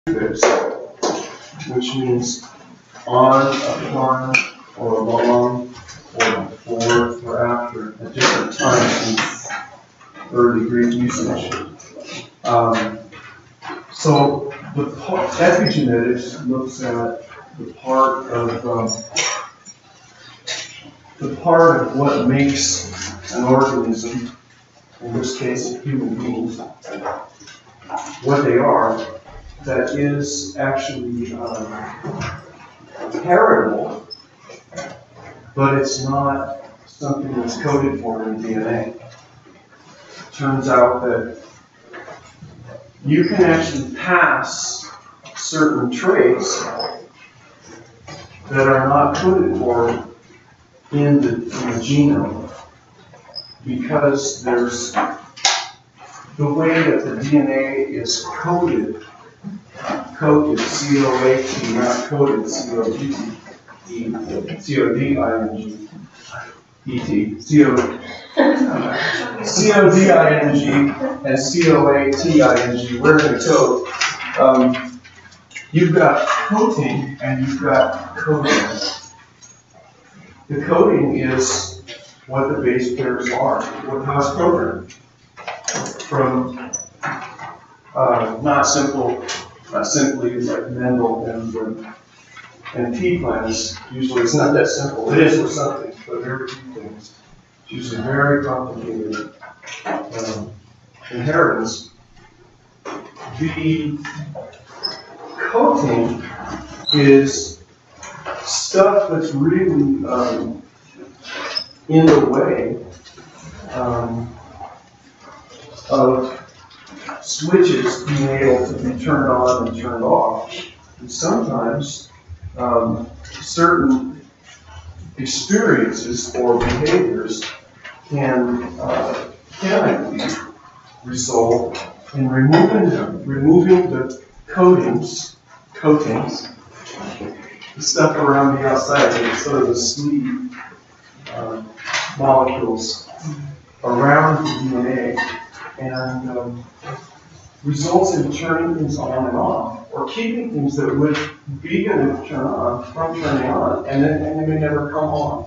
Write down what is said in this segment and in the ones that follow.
prefix, which means on, upon, or along, or before, or after, at different times in early Greek usage. So the epigenetics looks at the part of what makes an organism, in this case human beings, what they are, that is actually heritable, but it's not something that's coded for in DNA. It turns out that you can actually pass certain traits that are not coded for in the genome, because there's the way that the DNA is coded, C-O-A-T, not coded, C-O-D-I-N-G, C-O-D-I-N-G, and C-O-A-T-I-N-G, we're going to code. You've got coating and you've got coding. The coding is what the base pairs are, how it's programmed. From not simply like Mendel and P plans. Usually it's not that simple. It is for some things, but very few things. It's usually very complicated inheritance. The coating is stuff that's really in the way of switches being able to be turned on and turned off. And sometimes certain experiences or behaviors can chemically result in removing the coatings, the stuff around the outside, sort of the sleeve molecules around the DNA, and results in turning things on and off, or keeping things that would be going to turn on from turning on, and they may never come on.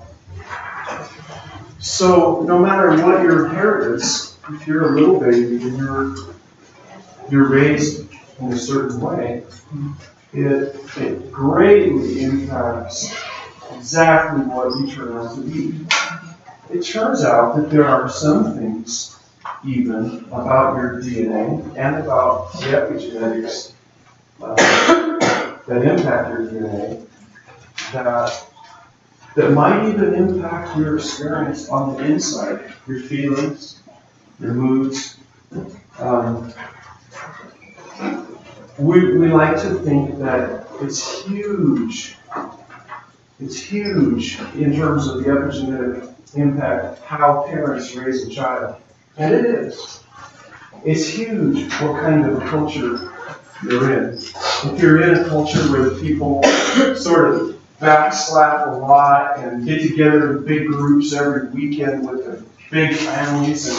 So no matter what your inheritance, if you're a little baby and you're raised in a certain way, it greatly impacts exactly what you turn out to be. It turns out that there are some things even about your DNA and about the epigenetics that impact your DNA that might even impact your experience on the inside, your feelings, your moods. We like to think that it's huge. It's huge in terms of the epigenetic impact how parents raise a child. And it is. It's huge what kind of a culture you're in. If you're in a culture where the people sort of backslap a lot and get together in big groups every weekend with their big families and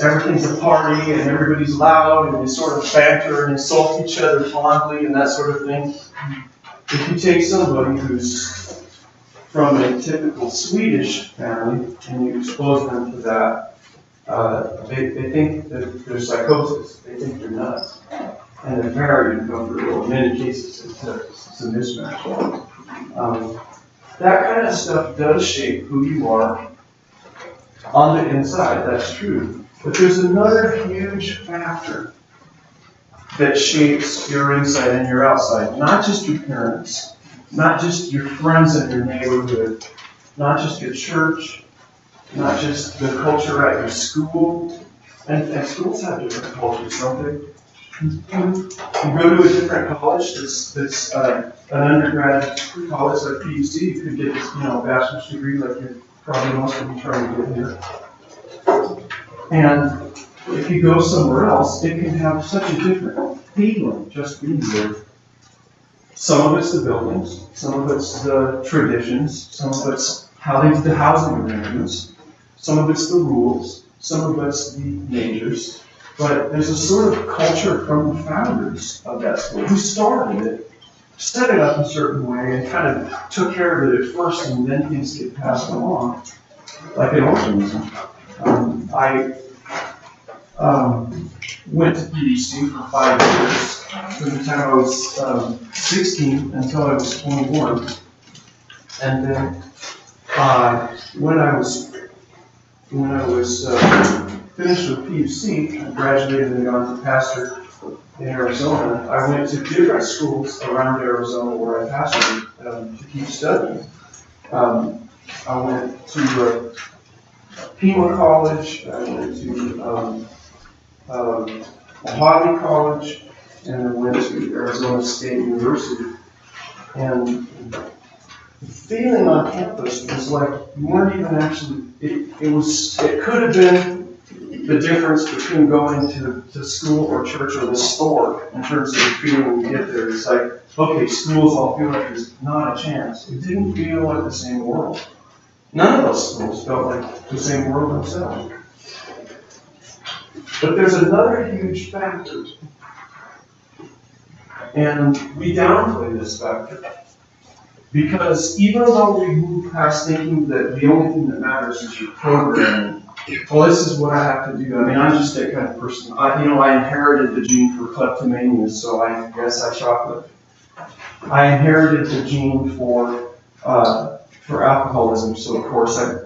everything's a party and everybody's loud and they sort of banter and insult each other fondly and that sort of thing. If you take somebody who's from a typical Swedish family and you expose them to that, they think that they're psychosis. They think they're nuts. And they're very uncomfortable. In many cases, it's a mismatch. That kind of stuff does shape who you are on the inside, that's true. But there's another huge factor that shapes your inside and your outside. Not just your parents, not just your friends in your neighborhood, not just your church, not just the culture at your school. And schools have different cultures, don't they? You go to a different college that's an undergrad college like PUC, you could get a bachelor's degree like you're probably most of you trying to get here. And if you go somewhere else, it can have such a different feeling just being there. Some of it's the buildings, some of it's the traditions, some of it's how they do the housing arrangements, some of it's the rules, some of it's the majors, But there's a sort of culture from the founders of that school who started it, set it up a certain way, and kind of took care of it at first, and then things get passed along, like in organism. I went to PhD for 5 years, from the time I was 16 until I was 21. And then when I was finished with PhD, I graduated and gone to pastor in Arizona. I went to different schools around Arizona where I pastored to keep studying. I went to Pima College, I went to Mojave College, and I went to Arizona State University. And the feeling on campus was like you weren't even actually, it could have been the difference between going to school or church or the store in terms of the feeling when you get there. It's like, okay, schools all feel like there's not a chance. It didn't feel like the same world. None of those schools felt like the same world themselves. But there's another huge factor, and we downplay this factor. Because even though we move past thinking that the only thing that matters is your programming, well, this is what I have to do. I mean, I'm just that kind of person. I inherited the gene for kleptomania, so I guess I chocolate. I inherited the gene for alcoholism, so of course I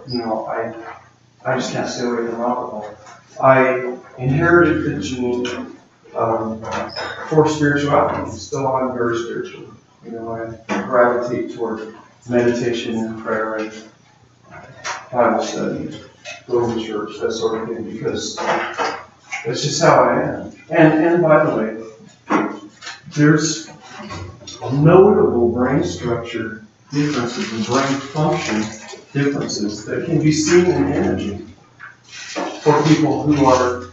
just can't stay away from alcohol. I inherited the gene for spirituality. Still, I'm very spiritual. I gravitate toward meditation and prayer and Bible study, going to church, that sort of thing, because that's just how I am. And by the way, there's notable brain structure differences and brain function differences that can be seen in imaging for people who are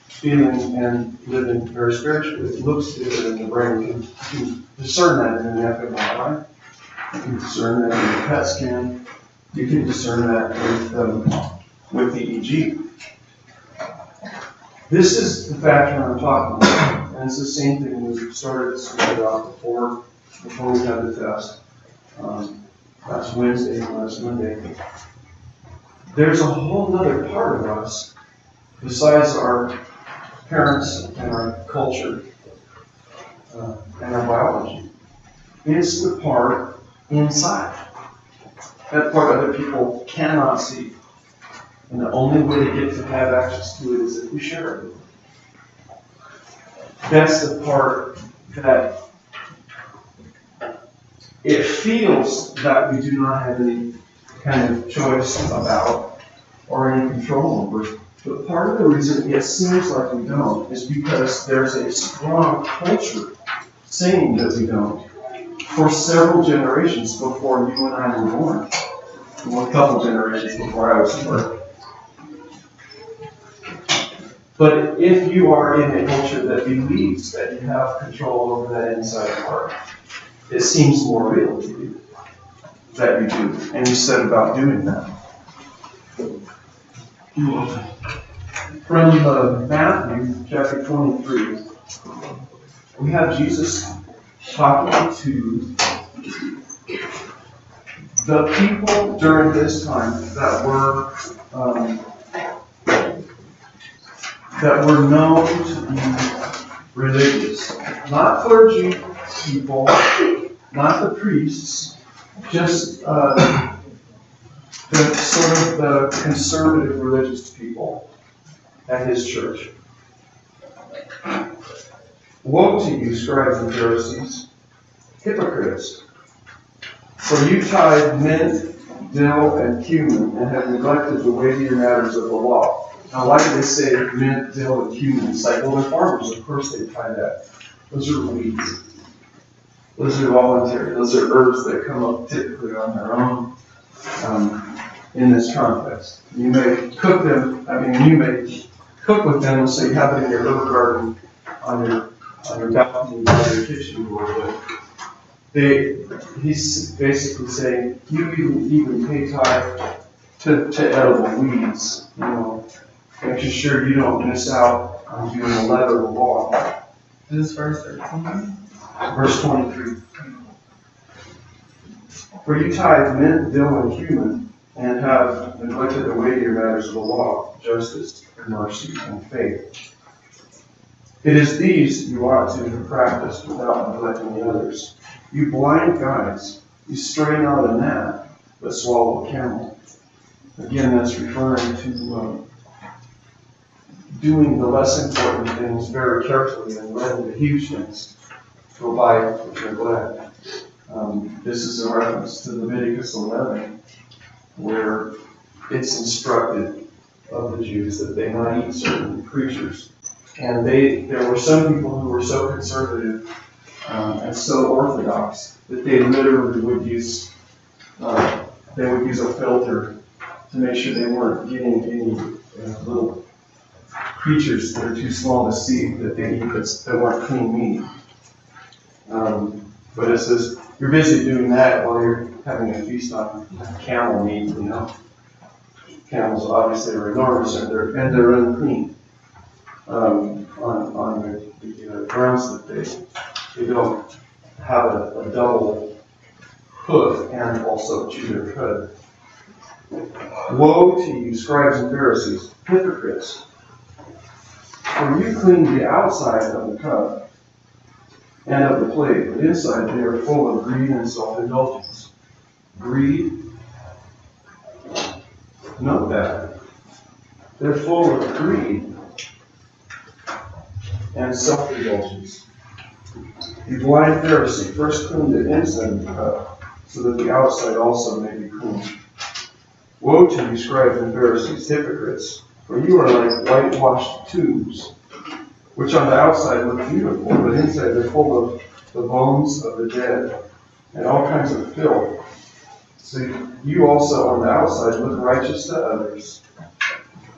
feeling and living very spiritually. It looks good in the brain. You can discern that in an fMRI. You can discern that in a PET scan. You can discern that with EEG. This is the factor I'm talking about, and it's the same thing we started to speak about before we had the test last Wednesday and last Monday. There's a whole other part of us besides our parents and our culture and our biology. It's the part inside. That part other people cannot see. And the only way to get to have access to it is if we share it with them. That's the part that it feels that we do not have any kind of choice about or any control over. But part of the reason it seems like we don't is because there's a strong culture saying that we don't for several generations before you and I were born. Well, a couple generations before I was born. But if you are in a culture that believes that you have control over that inside part, it seems more real to you that you do, and you set about doing that. From Matthew chapter 23, we have Jesus talking to the people during this time that were known to be religious. Not clergy people, not the priests, just the sort of the conservative religious people at his church. Woe to you, scribes and Pharisees, hypocrites! For you tithe mint, dill, and cumin, and have neglected the weightier matters of the law. Now, why do they say mint, dill, and cumin? It's like, well, they're farmers. Of course they tithe that. Those are weeds. Those are voluntary. Those are herbs that come up typically on their own in this context. You may cook them. You may cook with them and say you have it in your herb garden on your balcony by your kitchen door. But he's basically saying you even pay tithe to edible weeds. Making sure you don't miss out doing the letter of the law. This is verse 13. Verse 23. For you tithe mint, dill, and cumin, and have neglected the weightier matters of the law, justice, mercy, and faith. It is these you ought to have practiced without neglecting the others. You blind guides, you stray not a gnat, but swallow a camel. Again, that's referring to doing the less important things very carefully and letting the huge things go by with neglect. This is a reference to Leviticus 11, where it's instructed of the Jews that they not eat certain creatures. And there were some people who were so conservative and so orthodox that they literally would use a filter to make sure they weren't getting any little creatures that are too small to see that they eat that weren't clean meat. But it says you're busy doing that while you're having a feast on camel meat. You know, camels obviously are enormous and they're unclean. On the grounds that they don't have a double hoof and also chew their cud. Woe to you, scribes and Pharisees, hypocrites! For you clean the outside of the cup and of the plate, but inside they are full of greed and self-indulgence. Greed? Note that. They're full of greed and self-indulgence. You blind Pharisee, first clean the inside of the cup, so that the outside also may be clean. Woe to you, scribes and Pharisees, hypocrites! For you are like whitewashed tombs, which on the outside look beautiful, but inside they're full of the bones of the dead and all kinds of filth. So you also on the outside look righteous to others,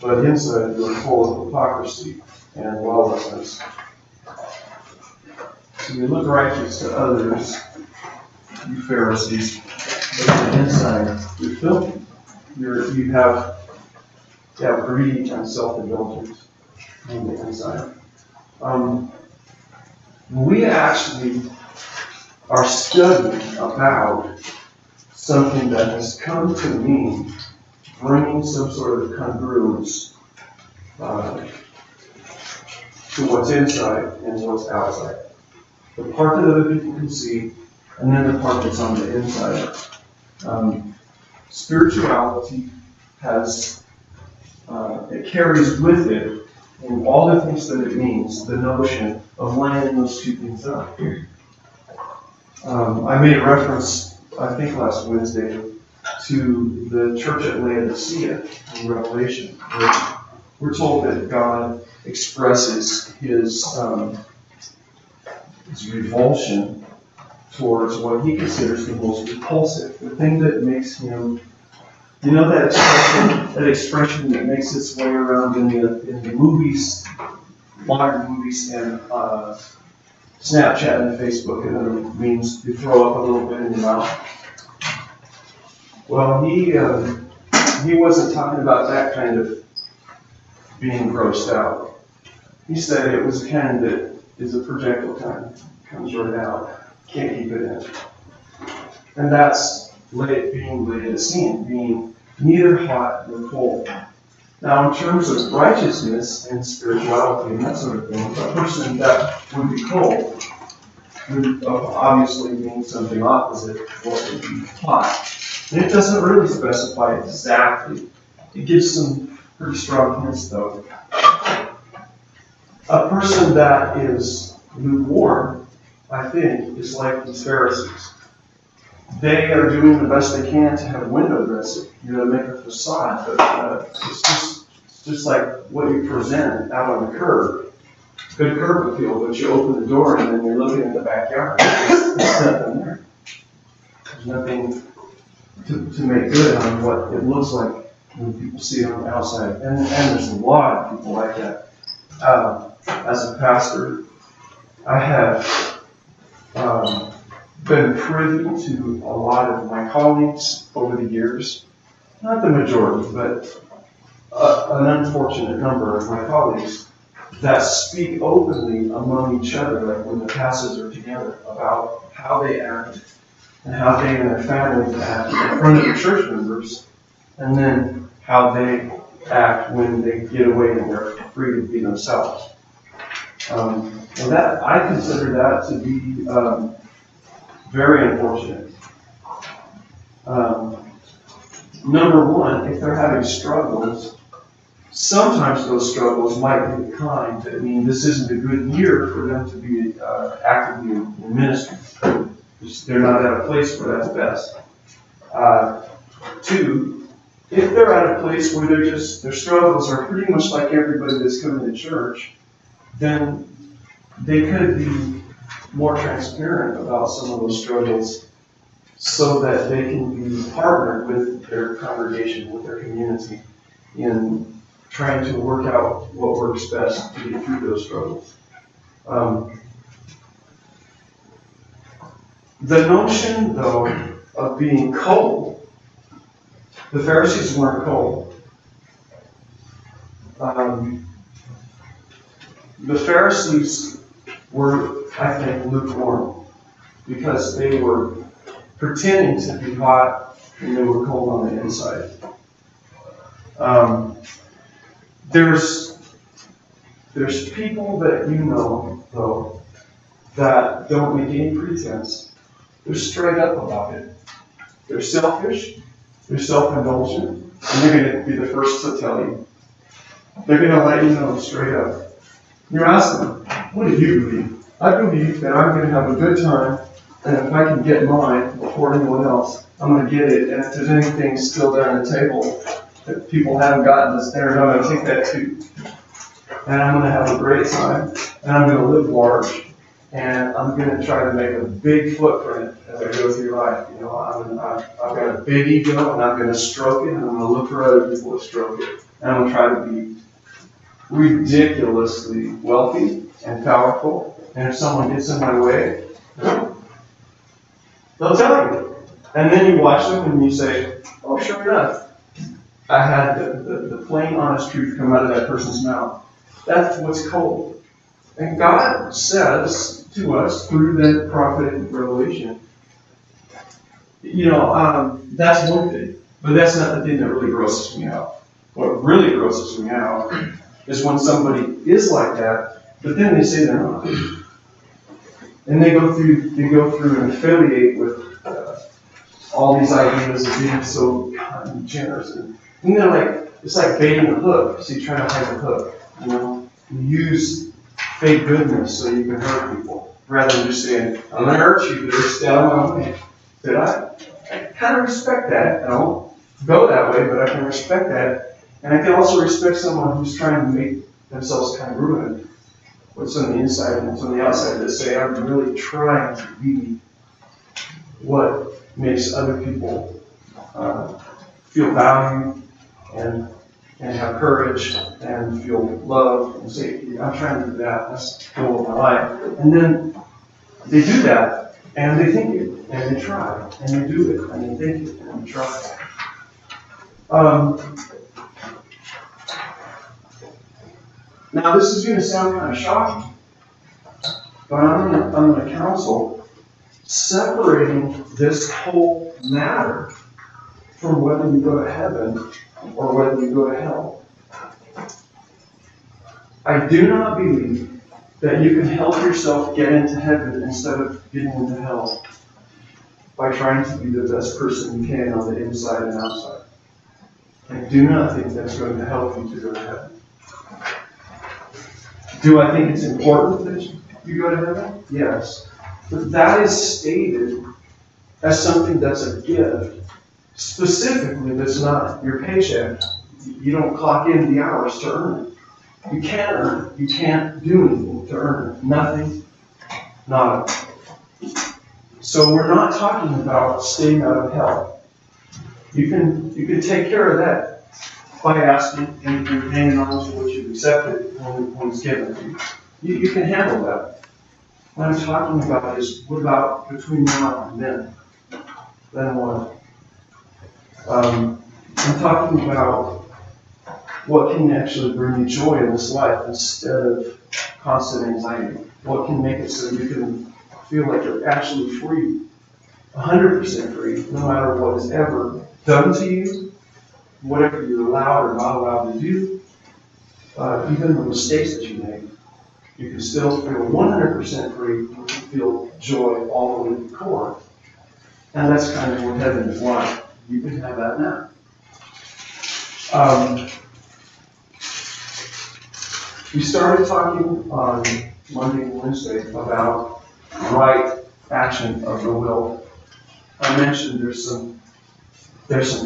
but inside you are full of hypocrisy and lawlessness. So you look righteous to others, you Pharisees, but on the inside you're filthy. You have greed and self-indulgence on the inside. We actually are studying about something that has come to mean bringing some sort of congruence to what's inside and what's outside. The part that other people can see, and then the part that's on the inside. Spirituality has, it carries with it, in all the things that it means, the notion of lining those two things up. I made a reference, I think last Wednesday, to the church at Laodicea in Revelation, where we're told that God expresses his revulsion towards what he considers the most repulsive, the thing that makes him, you know, that expression that makes its way around in the movies, modern movies, and Snapchat and Facebook, and other means you throw up a little bit in your mouth. Well, he wasn't talking about that kind of being grossed out. He said it was a kind that is a projectile kind, comes right out. Can't keep it in. And that's being Laodicean, being neither hot nor cold. Now, in terms of righteousness and spirituality and that sort of thing, a person that would be cold would obviously mean something opposite of what would be hot. And it doesn't really specify exactly. It gives some pretty strong hints, though. A person that is lukewarm, I think, is like these Pharisees. They are doing the best they can to have window dressing, to make a facade, but it's just like what you present out on the curb. Good curb appeal, but you open the door and then you're looking at the backyard. There's nothing there. There's nothing to make good on what it looks like when people see it on the outside. And there's a lot of people like that. As a pastor, I have been privy to a lot of my colleagues over the years, not the majority, but an unfortunate number of my colleagues that speak openly among each other, like when the pastors are together, about how they act and how they and their families act in front of the church members, and then how they act when they get away and they're free to be themselves. And that I consider that to be very unfortunate. Number one, if they're having struggles, sometimes those struggles might be the kind that mean this isn't a good year for them to be actively in ministry. They're not at a place where that's best. Two, if they're at a place where their struggles are pretty much like everybody that's coming to church, then they could be more transparent about some of those struggles so that they can be partnered with their congregation, with their community, in trying to work out what works best to get through those struggles. The notion, though, of being cold, the Pharisees weren't cold. The Pharisees were, I think, lukewarm, because they were pretending to be hot and they were cold on the inside. There's people that you know, though, that don't make any pretense. They're straight up about it. They're selfish, they're self-indulgent, and they're going to be the first to tell you. They're going to let you know straight up. You ask them, what do you believe? I believe that I'm going to have a good time, and if I can get mine before anyone else, I'm going to get it. And if there's anything still there on the table that people haven't gotten that's there, I'm going to take that too. And I'm going to have a great time, and I'm going to live large, and I'm going to try to make a big footprint as I go through life. You know, I've got a big ego, and I'm going to stroke it, and I'm going to look for other people to stroke it. And I'm going to try to be ridiculously wealthy and powerful. And if someone gets in my way, they'll tell you. And then you watch them and you say, oh, sure enough, I had the plain, honest truth come out of that person's mouth. That's what's cold. And God says to us through that prophetic revelation, that's one thing, but that's not the thing that really grosses me out. What really grosses me out is when somebody is like that, but then they say they're not. And they go through and affiliate with all these ideas of being so kind and generous. And they're like, it's like baiting the hook. So you try to hide the hook. You use fake goodness so you can hurt people. Rather than just saying, I'm going to hurt you, but it's down on me. Did I? I kind of respect that. I don't go that way, but I can respect that. And I can also respect someone who's trying to make themselves congruent. What's on the inside and what's on the outside, that say, I'm really trying to be what makes other people feel valued and have courage and feel love and safety. I'm trying to do that. That's the goal of my life. And then they do that, and they think it, and they try, and they do it, and they think it, and they try. Now, this is going to sound kind of shocking, but I'm going to counsel separating this whole matter from whether you go to heaven or whether you go to hell. I do not believe that you can help yourself get into heaven instead of getting into hell by trying to be the best person you can on the inside and outside. I do not think that's going to help you to go to heaven. Do I think it's important that you go to heaven? Yes. But that is stated as something that's a gift. Specifically, that's not your paycheck. You don't clock in the hours to earn it. You can't earn it. You can't do anything to earn it. Nothing. Nada. So we're not talking about staying out of hell. You can take care of that by asking and hanging on to what you've accepted when it's given to you. You can handle that. What I'm talking about is, what about between now and then? Then what? I'm talking about What can actually bring you joy in this life instead of constant anxiety? What can make it so you can feel like you're actually free, 100% free, no matter what is ever done to you, whatever you're allowed or not allowed to do, even the mistakes that you make, you can still feel 100% free. You can feel joy all the way to the core. And that's kind of what heaven is like. You can have that now. We started talking on Monday and Wednesday about right action of the will. I mentioned there's some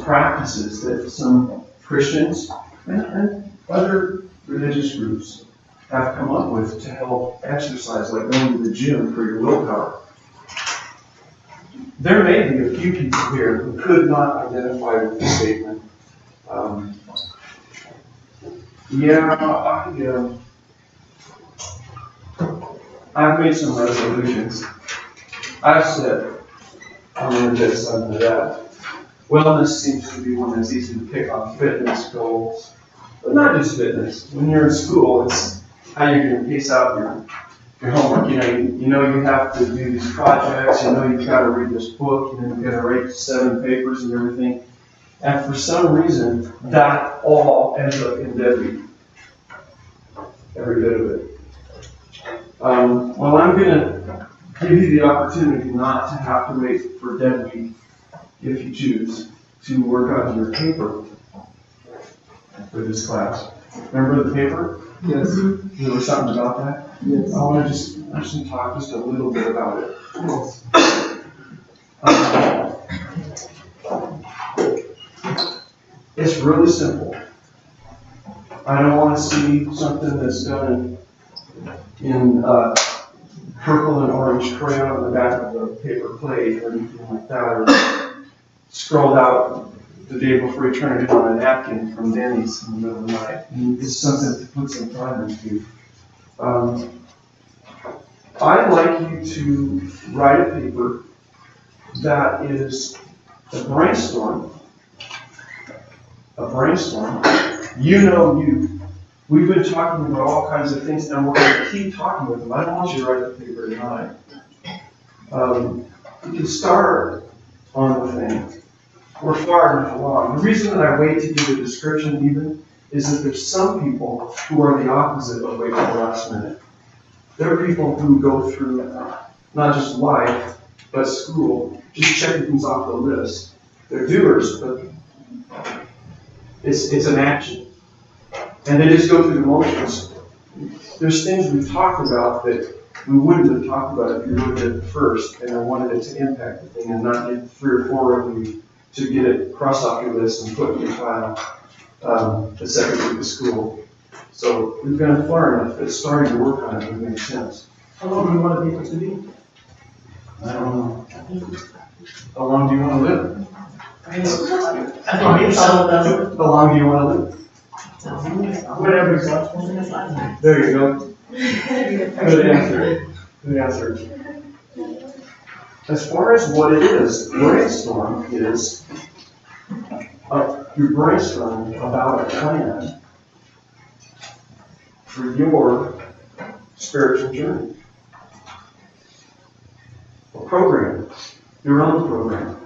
practices that some Christians and other religious groups have come up with to help exercise, like going to the gym for your willpower. There may be a few people here who could not identify with the statement. I've made some resolutions. I've said, I'm going to do something to that. Wellness seems to be one that's easy to pick on, fitness goals. But not just fitness. When you're in school, it's how you're going to pace out your homework. You know you have to do these projects. You know you've got to read this book. You know you've got to write 7 papers and everything. And for some reason, that all ends up in deadbeat. Every bit of it. Well, I'm going to give you the opportunity not to have to wait for deadbeat, if you choose, to work on your paper for this class. Remember the paper? Yes. There was something about that? Yes. I want to just talk just a little bit about it. Yes. It's really simple. I don't want to see something that's done in purple and orange crayon on the back of the paper plate or anything like that, or scrolled out the day before you turn it in on a napkin from Denny's in the middle of the night. And it's something to put some time into. I'd like you to write a paper that is a brainstorm. You know you. We've been talking about all kinds of things, and we're going to keep talking with them. I don't want you to write the paper tonight. You can start on the thing. We're far enough along. The reason that I wait to give a description even is that there's some people who are the opposite of wait till the last minute. There are people who go through not just life, but school, just checking things off the list. They're doers, but it's an action. And they just go through the motions. There's things we've talked about that we wouldn't have talked about if you looked at it first and I wanted it to impact the thing and not get 3 or 4 of you to get it crossed off your list and put in your file the second week of school. So we've gone far enough that starting to work on it would make sense. How long do you want the paper to be? I don't know. How long do you want to live? How long do you want to live? Whatever. There you go. Good answer. Good answer. As far as what it is, brainstorm is you're brainstorming about a plan for your spiritual journey. A program, your own program.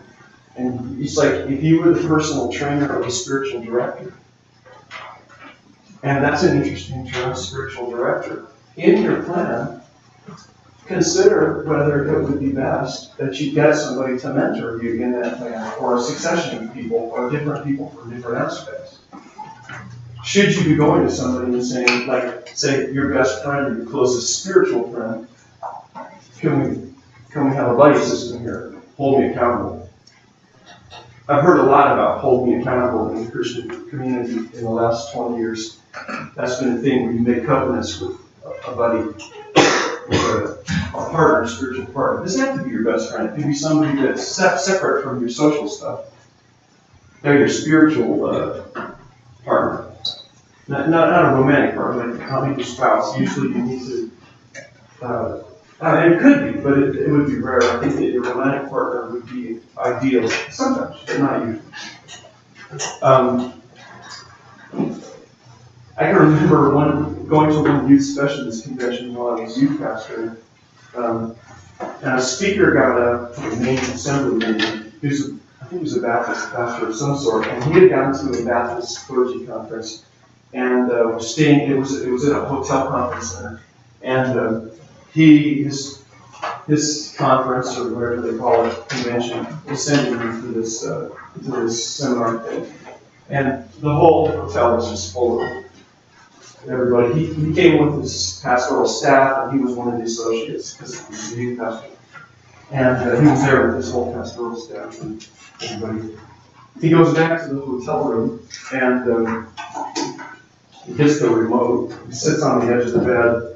And it's like if you were the personal trainer or the spiritual director. And that's an interesting term, spiritual director. In your plan, consider whether it would be best that you get somebody to mentor you in that plan, or a succession of people, or different people for different aspects. Should you be going to somebody and saying, like, say, your best friend or your closest spiritual friend, can we have a buddy system here? Hold me accountable. I've heard a lot about hold me accountable in the Christian community in the last 20 years. That's been a thing where you make covenants with a buddy, with a partner, a spiritual partner. It doesn't have to be your best friend. It could be somebody that's separate from your social stuff. They're your spiritual partner. Not a romantic partner, like not your spouse. Usually you need to, it could be, but it would be rare. I think that your romantic partner would be ideal sometimes, but not usually. I can remember going to one youth specialist convention while I was youth pastor, and a speaker got up to the main assembly meeting. I think he was a Baptist pastor of some sort, and he had gone to a Baptist clergy conference, and was staying. It was at a hotel conference center, and his conference, or whatever they call it, convention, was sending me to this seminar thing, and the whole hotel was just full of everybody. He came with his pastoral staff, and he was one of the associates because he was a youth pastor, and he was there with his whole pastoral staff and everybody. He goes back to the hotel room, and he gets the remote. He sits on the edge of the bed.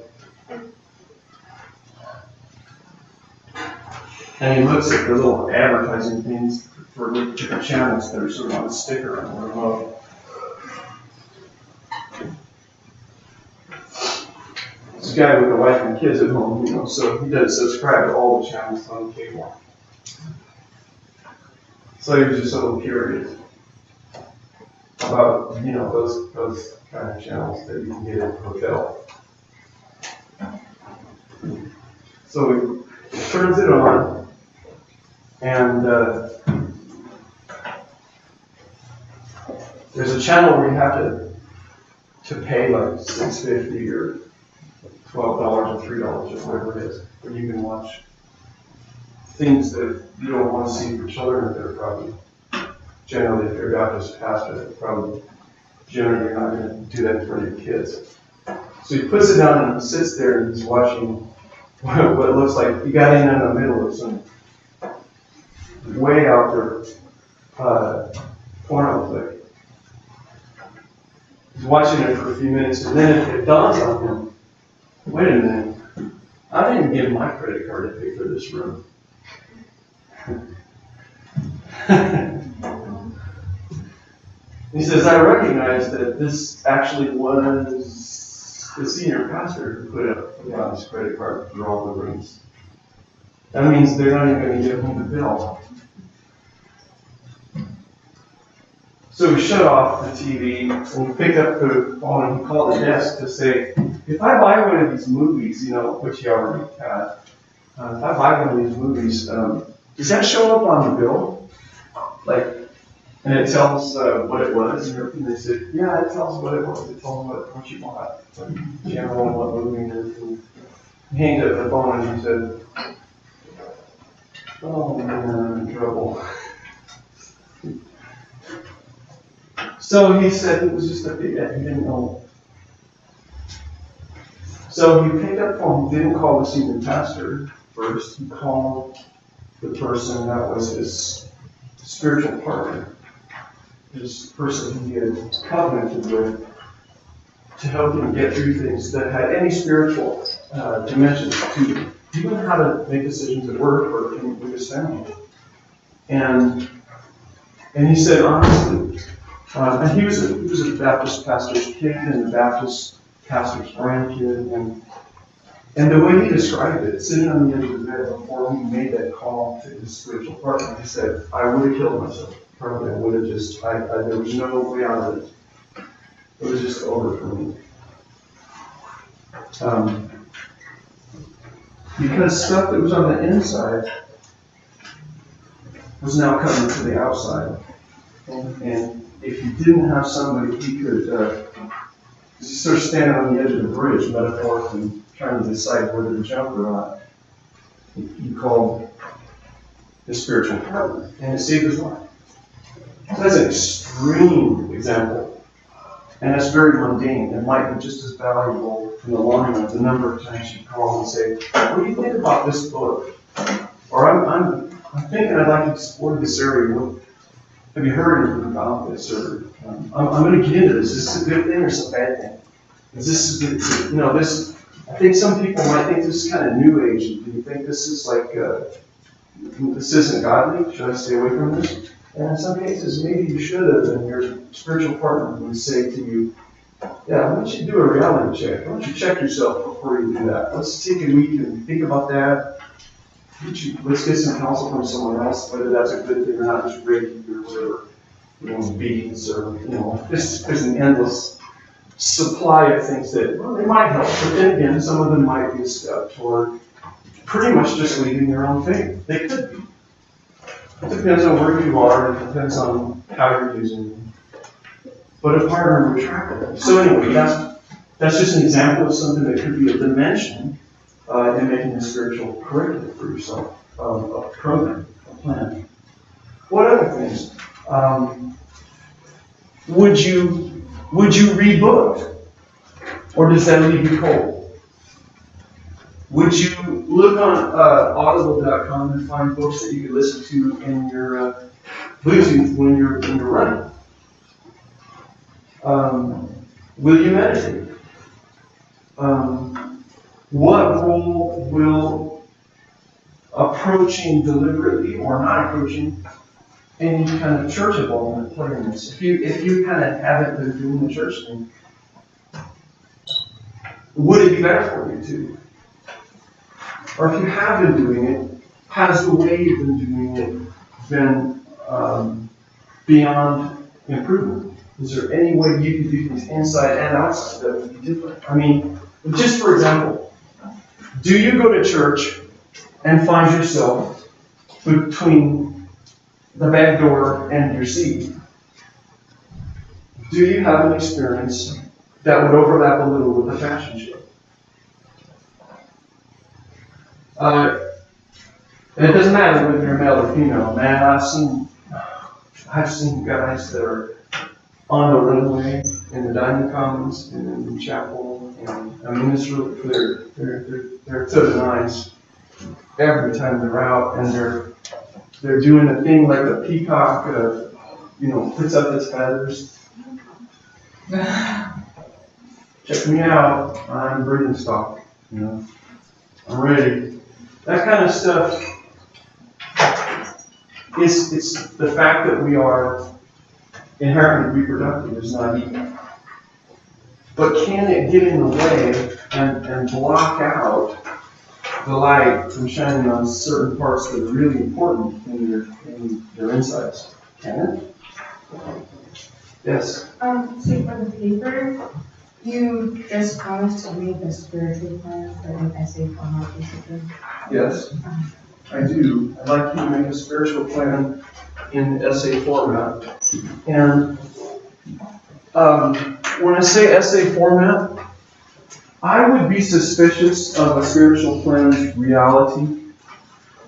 And he looks at the little advertising things for different channels that are sort of on a sticker on the remote. This guy with a wife and kids at home, so he does subscribe to all the channels on cable. So he was just a little curious about, those kind of channels that you can get in a hotel. So he turns it on. And there's a channel where you have to pay like $6.50 or $12 or $3 or whatever it is, where you can watch things that you don't want to see for children. They're probably generally, if you're a Baptist pastor, they're probably generally you're not going to do that in front of your kids. So he puts it down and he sits there and he's watching what it looks like. He got in the middle of some way out there porno flick. He's watching it for a few minutes, and then it dawns on him, wait a minute, I didn't give my credit card to pay for this room. He says, I recognize that this actually was the senior pastor who put out his credit card for all the rooms. That means they're not even going to give him the bill. So he shut off the TV and he picked up the phone and he called the desk to say, if I buy one of these movies, which he already had, if I buy one of these movies, does that show up on the bill? And it tells what it was. And they said, yeah, it tells what it was. It tells what you bought, what channel and what movie it is. And he hanged up the phone and he said, oh man, I'm in trouble. So he said it was just a big, he didn't know. So he picked up the phone, he didn't call the senior pastor first, he called the person that was his spiritual partner, his person he had covenanted with to help him get through things that had any spiritual dimensions to them, even how to make decisions at work or with his family. And he said, honestly, and he was a Baptist pastor's kid and a Baptist pastor's grandkid, and the way he described it, sitting on the edge of the bed before he made that call to his spiritual partner, he said, I would have killed myself. Probably I would have just, there was no way out of it. It was just over for me. Because stuff that was on the inside was now coming to the outside. And if you didn't have somebody, he could sort of standing on the edge of the bridge, metaphorically, trying to decide whether to jump or not. He called his spiritual partner, and it saved his life. So that's an extreme example, and that's very mundane. It might be just as valuable in the long run. The number of times you call and say, "What do you think about this book?" Or I'm thinking I'd like to explore this area. Have you heard anything about this? Or I'm going to get into this. Is this a good thing or is this a bad thing? Is this, this? I think some people might think this is kind of new age. Do you think this is like this isn't godly? Should I stay away from this? And in some cases, maybe you should have. And your spiritual partner would say to you, "Yeah, why don't you do a reality check? Why don't you check yourself before you do that? Let's take a week and think about that. Let's get some counsel from someone else, whether that's a good thing or not, just Reiki or whatever, beads or, there's an endless supply of things that, well, they might help, but then again, some of them might be a step toward pretty much just leading their own faith. They could be. It depends on where you are, and it depends on how you're using them. But a partner would track it. So anyway, that's just an example of something that could be a dimension in making a spiritual curriculum for yourself, a program, a plan. What other things? Would you read books? Or does that leave you cold? Would you look on audible.com and find books that you could listen to in your Bluetooth when you're running? Will you meditate? What role will approaching deliberately or not approaching any kind of church involvement play in this? If you kind of haven't been doing the church thing, would it be better for you to? Or if you have been doing it, has the way you've been doing it been beyond improvement? Is there any way you could do things inside and outside that would be different? I mean, just for example, do you go to church and find yourself between the back door and your seat? Do you have an experience that would overlap a little with the fashion show? It doesn't matter whether you're male or female. Man, I've seen guys that are on the runway, in the dining commons, and in the chapel, and I mean, it's really clear. They're to the nines every time they're out, and they're doing a thing like a peacock, puts up its feathers. Check me out. I'm breeding stock. I'm ready. That kind of stuff. It's the fact that we are inherently reproductive is not evil. But can it get in the way and block out the light from shining on certain parts that are really important in your insides? Can it? Yes? So for the paper, you just promised to make a spiritual plan for an essay format, basically. Yes, I do. I'd like you to make a spiritual plan in essay format. And when I say essay format, I would be suspicious of a spiritual plan's reality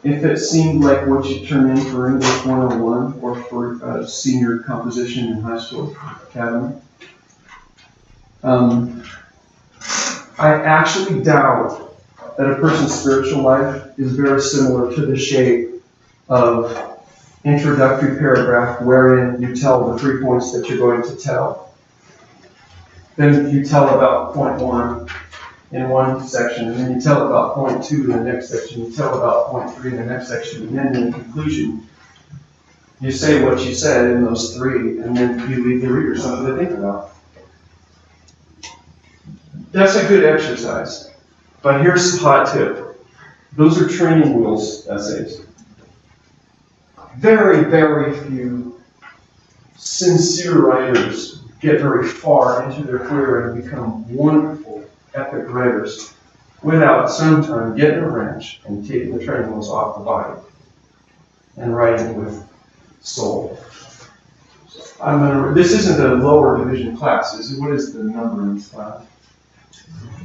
if it seemed like what you turn in for English 101 or for senior composition in high school academy. I actually doubt that a person's spiritual life is very similar to the shape of introductory paragraph wherein you tell the 3 points that you're going to tell. Then you tell about point 1 in one section, and then you tell about point 2 in the next section, you tell about point 3 in the next section, and then in the conclusion, you say what you said in those 3, and then you leave the reader something to think about. That's a good exercise. But here's a hot tip. Those are training wheels essays. Very, very few sincere writers get very far into their career and become wonderful, epic writers without sometime getting a wrench and taking the training wheels off the body and writing with soul. This isn't a lower division class, is it? What is the number in this class?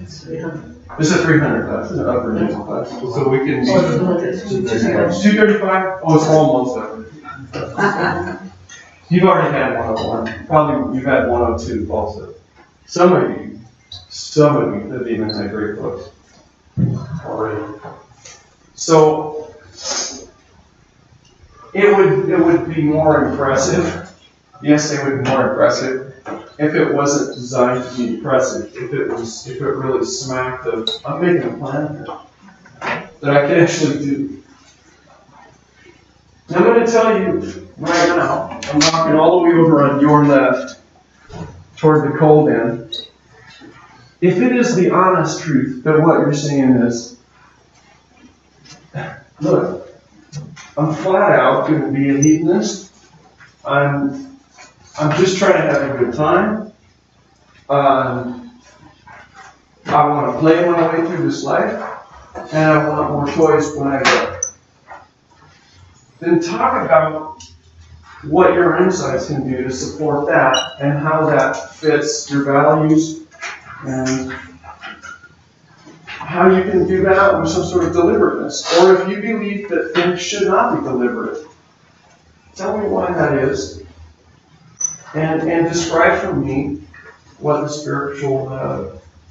It's 300. This is a 300 class, it's an upper division class. So we can. It's 235? Oh, it's almost up. You've already had 101. Probably you've had 102 also. Some of you have even had great books already. So it would be more impressive. Yes, it would be more impressive if it wasn't designed to be impressive. If it really smacked of, I'm making a plan here that I can actually do. And I'm going to tell you right now, I'm knocking all the way over on your left toward the cold end. If it is the honest truth that what you're saying is, look, I'm flat out going to be a hedonist. I'm just trying to have a good time. I want to play my way through this life, and I want more choice when I go. Then talk about what your insights can do to support that and how that fits your values and how you can do that with some sort of deliberateness. Or if you believe that things should not be deliberate, tell me why that is and describe for me what the spiritual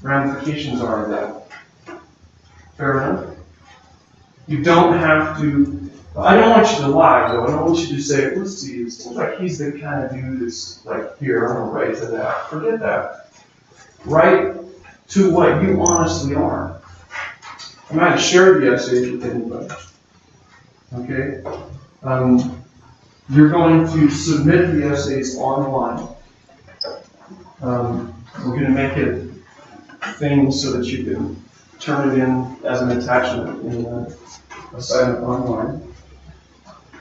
ramifications are of that. Fair enough? You don't have to, I don't want you to lie though. I don't want you to say, let's see, it seems like he's the kind of dude that's like, here, I'm going to write to that. Forget that. Write to what you honestly are. I'm not going to share the essays with anybody. Okay? You're going to submit the essays online. We're going to make it things so that you can turn it in as an attachment in a assignment online.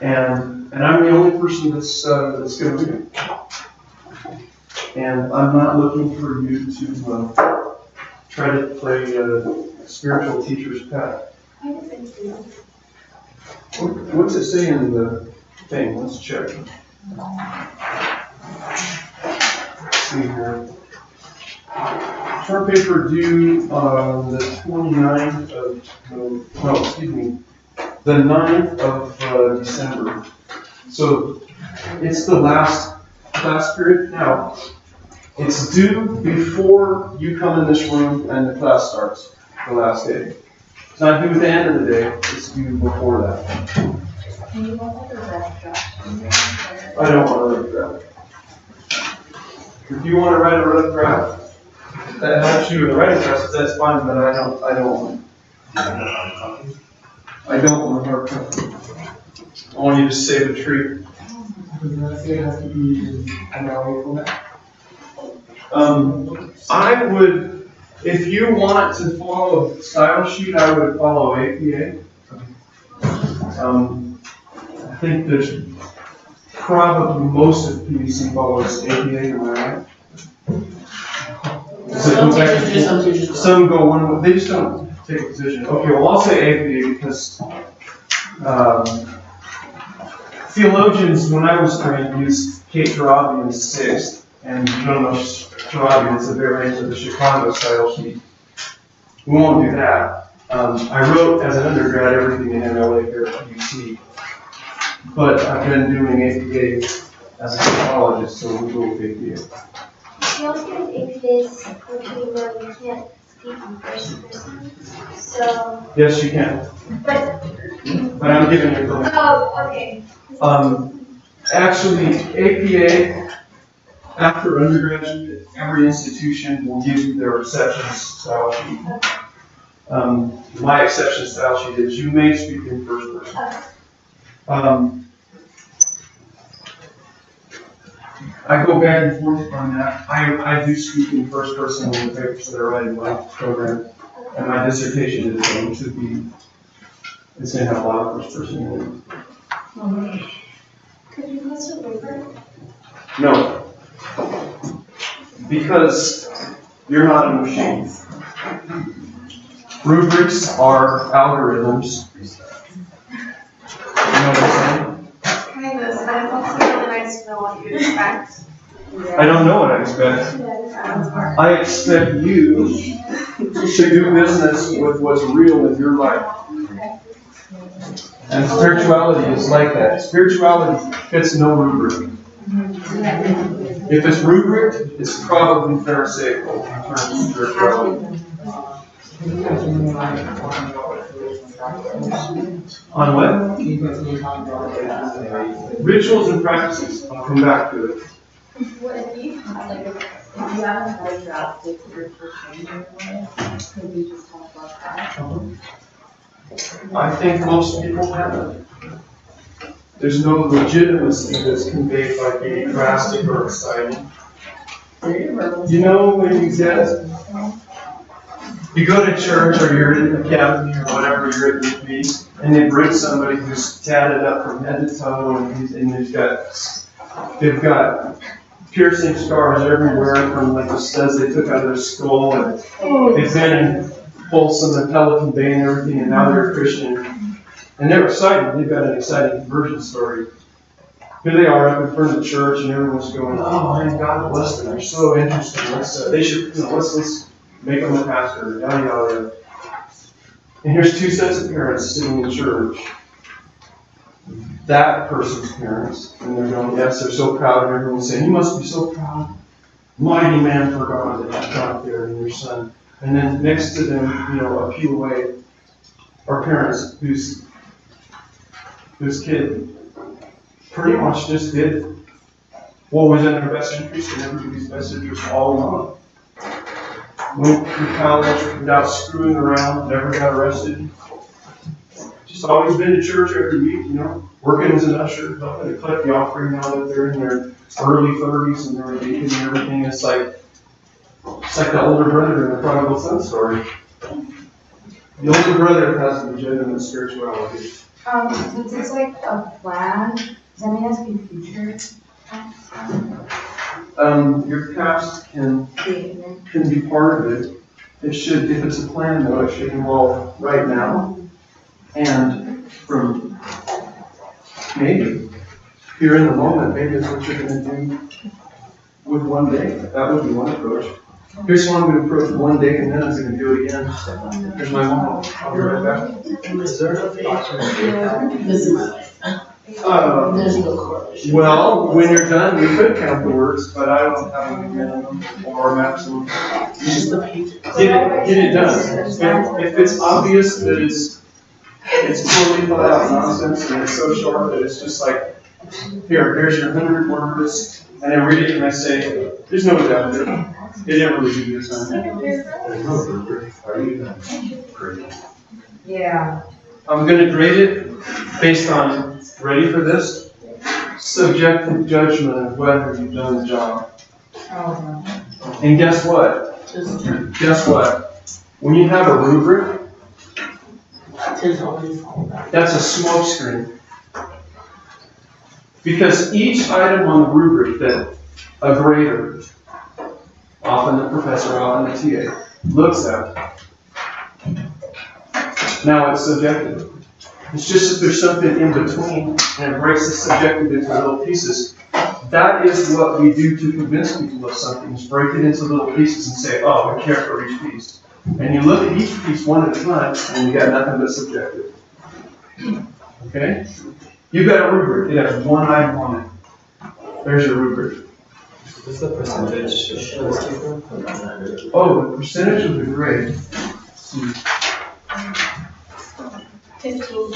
And I'm the only person that's going to do it. And I'm not looking for you to try to play a spiritual teacher's pet. What's it say in the thing? Let's check. Let's see here. Term paper due on the 29th of, the 9th of December. So it's the last class period. Now, it's due before you come in this room and the class starts, the last day. It's not due at the end of the day, it's due before that. Can you want like a rough draft? I don't want a rough draft. If you want to write a rough draft, that helps you in the writing process, that's fine, but I don't want it. I don't want a hard copy. I want you to save a treat. Does that say it has to be an hour format? I would, if you want to follow a style sheet, I would follow APA. I think there's probably most of PVC follows APA, am I right? Some go one way, they just don't take a position. Okay, well I'll say APA because theologians, when I was trained, used Kate Turabian's sixth, and you don't know Turabian, it's a variant of the Chicago style sheet. We won't do that. I wrote as an undergrad everything in MLA here at UC, but I've been doing APA as a psychologist, so we'll go with APA. You also have APA's located where we can't speak in first person, so. Yes, you can, But. but I'm giving you permission. Oh, okay. Actually, APA, after undergraduate, every institution will give you their exception style sheet. My exception style sheet is you may speak in first person. I go back and forth on that. I do speak in first person in the papers that I write in my program, and my dissertation is going to be, it's going to have a lot of first person in it. Could you post a paper? No. Because you're not a machine. Rubrics are algorithms. You know what I'm saying? Kind of, but it's also really nice to know what you expect. I don't know what I expect. I expect you to do business with what's real in your life. And spirituality is like that. Spirituality fits no rubric. If it's rubric, it's probably pharisaical in terms of spirituality. On what? Rituals and practices. I'll come back to it. What if you have like if you haven't really drafted your training in a way, could we just talk about that? I think most people haven't. There's no legitimacy that's conveyed by being drastic or exciting. You know, when you go to church or you're in the academy or whatever you're at the feast, and they bring somebody who's tatted up from head to toe, and they've got piercing scars everywhere from like the studs they took out of their skull, and they've been in Folsom and Pelican Bay and everything, and now they're a Christian. And they're excited. They've got an exciting conversion story. Here they are up in front of the church, and everyone's going, "Oh man, God bless them. They're so interesting. They should, let's make them a pastor." Yada yada. And here's two sets of parents sitting in church. That person's parents, and they're going, yes, they're so proud, and everyone's saying, "You must be so proud. Mighty man for God that you've got there in your son." And then next to them, a pew away, are parents whose kid pretty much just did what was in their best interest and everybody's best interest all along. Went through college without screwing around, never got arrested. Just always been to church every week, working as an usher, helping to collect the offering now that they're in their early 30s and they're a deacon and everything. It's like the older brother in the prodigal son story. The older brother has a legitimate spirituality. Since it's like a plan, does that mean it has to be future? Your past can be part of it. It should, if it's a plan though, it should involve right now. And from maybe, if you're in the moment, maybe that's what you're going to do with one day. That would be one approach. Here's one I'm going to approach one day, and then I'm going to do it again. Here's my mom. I'll be right back. Is there no faith? This is my life. There's no correlation. Well, when you're done, we could count the words, but I don't have a minimum or a maximum. Just the page. Get it done. If it's obvious that it's totally thought out nonsense and it's so short that it's just like, here's your 100 words, and I read it and I say, there's no doubt that they didn't really do this time. Yeah. I'm going to grade it based on, ready for this? Subjective judgment of whether you've done the job. Oh, And guess what? When you have a rubric, that's a smoke screen. Because each item on the rubric that a grader, often the professor, often the TA, looks at, now it's subjective. It's just that there's something in between and it breaks the subjective into little pieces. That is what we do to convince people of something, is break it into little pieces and say, oh, I care for each piece. And you look at each piece one at a time and you got nothing but subjective. Okay? You've got a rubric. It has one item on it. There's your rubric. What's the percentage? Oh, the percentage of the grade. 15.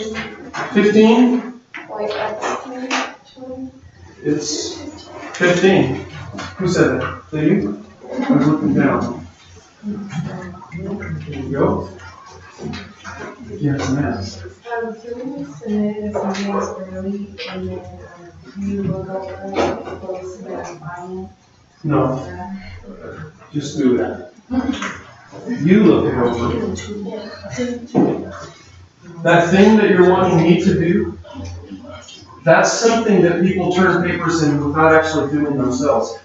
15? Like that's It's 15. Who said that? Is that you? I was looking down. There you go. Yes, ma'am. So when you submit something early and then you look over it, you'll submit a file? No, just do that. You look it over. That thing that you're wanting me to do, that's something that people turn papers in without actually doing themselves.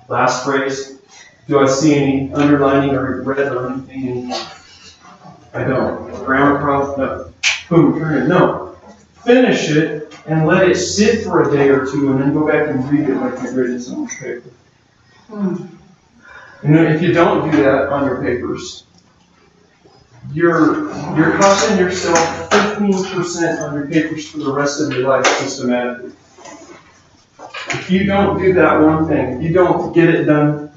Last phrase. Do I see any underlining or red or anything? I don't. Grammar problem? No. Boom, turn it. No. Finish it and let it sit for a day or two and then go back and read it like you read it on your paper. If you don't do that on your papers, you're costing yourself 15% on your papers for the rest of your life systematically. If you don't do that one thing, if you don't get it done,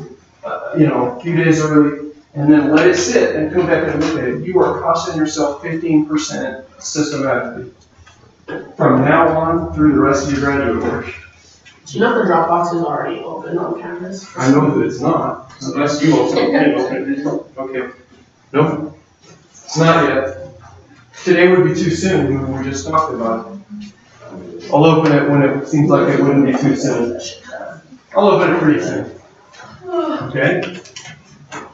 a few days early, and then let it sit and come back and look at it, you are costing yourself 15% systematically. From now on through the rest of your graduate work. Do you know the Dropbox is already open on campus? I know that it's not, unless you open it. Okay. Nope. It's not yet. Today would be too soon when we just talked about it. I'll open it when it seems like it wouldn't be too soon. I'll open it pretty soon. Okay?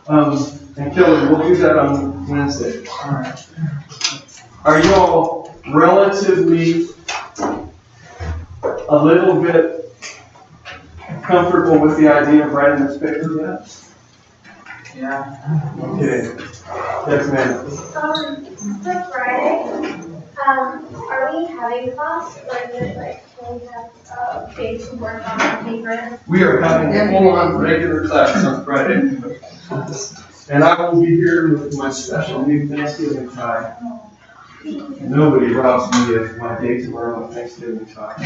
And Kelly, we'll do that on Wednesday. Alright. Are you all relatively a little bit comfortable with the idea of writing this paper yet? Yeah. Okay. Yes, ma'am. For Friday, are we having class, or is it like, can we have, days to work on our paper? We are having a full-on regular class on Friday. And I will be here with my special new Thanksgiving tie. Nobody robs me of my day to wear my Thanksgiving tie.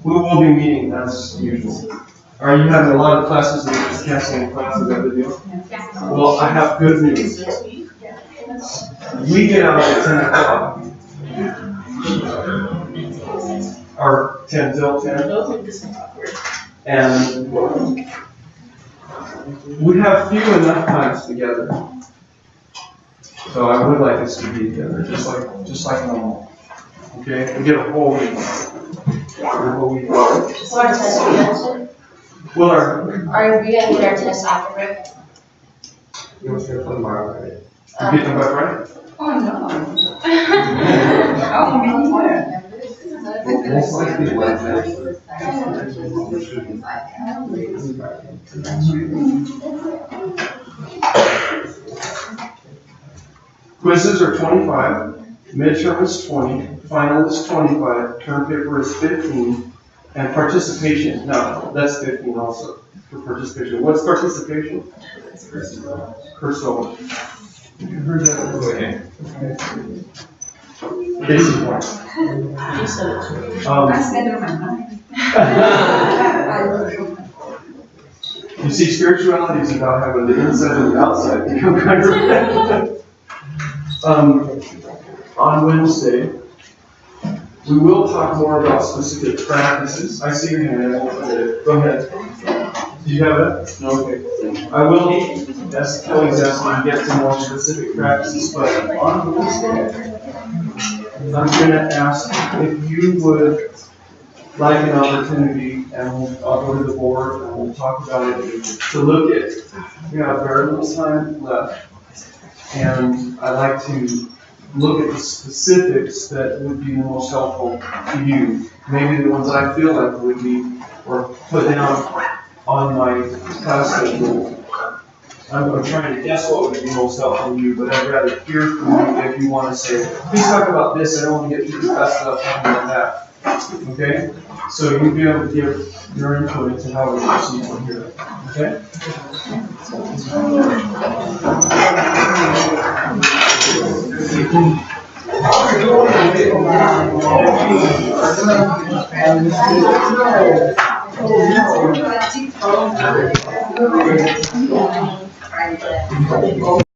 We will be meeting as usual. Are you having a lot of classes and you're just canceling classes every day? Well, I have good news. We get out at 10 o'clock. Or 10 till 10. And we have few enough times together. So I would like us to be together, just like normal. Okay? We get a whole week. What test are we gonna Well, Are we gonna get our test after break? You want to hear from tomorrow, right? you get them by Friday? Oh, no. Most likely Wednesday. Quizzes are 25, midterm is 20, final is 25, term paper is 15, and participation, no, that's 15 also for participation. What's participation? Personal. You heard that? Okay. Basic one. You said it. You see, spirituality is about having the inside and the outside become congruent. On Wednesday, we will talk more about specific practices. I see your hand. I won't forget it. Go ahead. Do you have it? No, okay. I will, as Kelly's asking, get to more specific practices, but on Wednesday, I'm gonna ask if you would like an opportunity, and I'll go to the board and we'll talk about it, to look at, we have very little time left. And I'd like to look at the specifics that would be the most helpful to you. Maybe the ones I feel like would be, or put down on my class schedule. I'm trying to guess what would be most helpful to you, but I'd rather hear from you if you want to say, please talk about this, I don't want to get too discussed about talking about that. Okay? So you'll be able to give your input into how we proceed from here. Okay?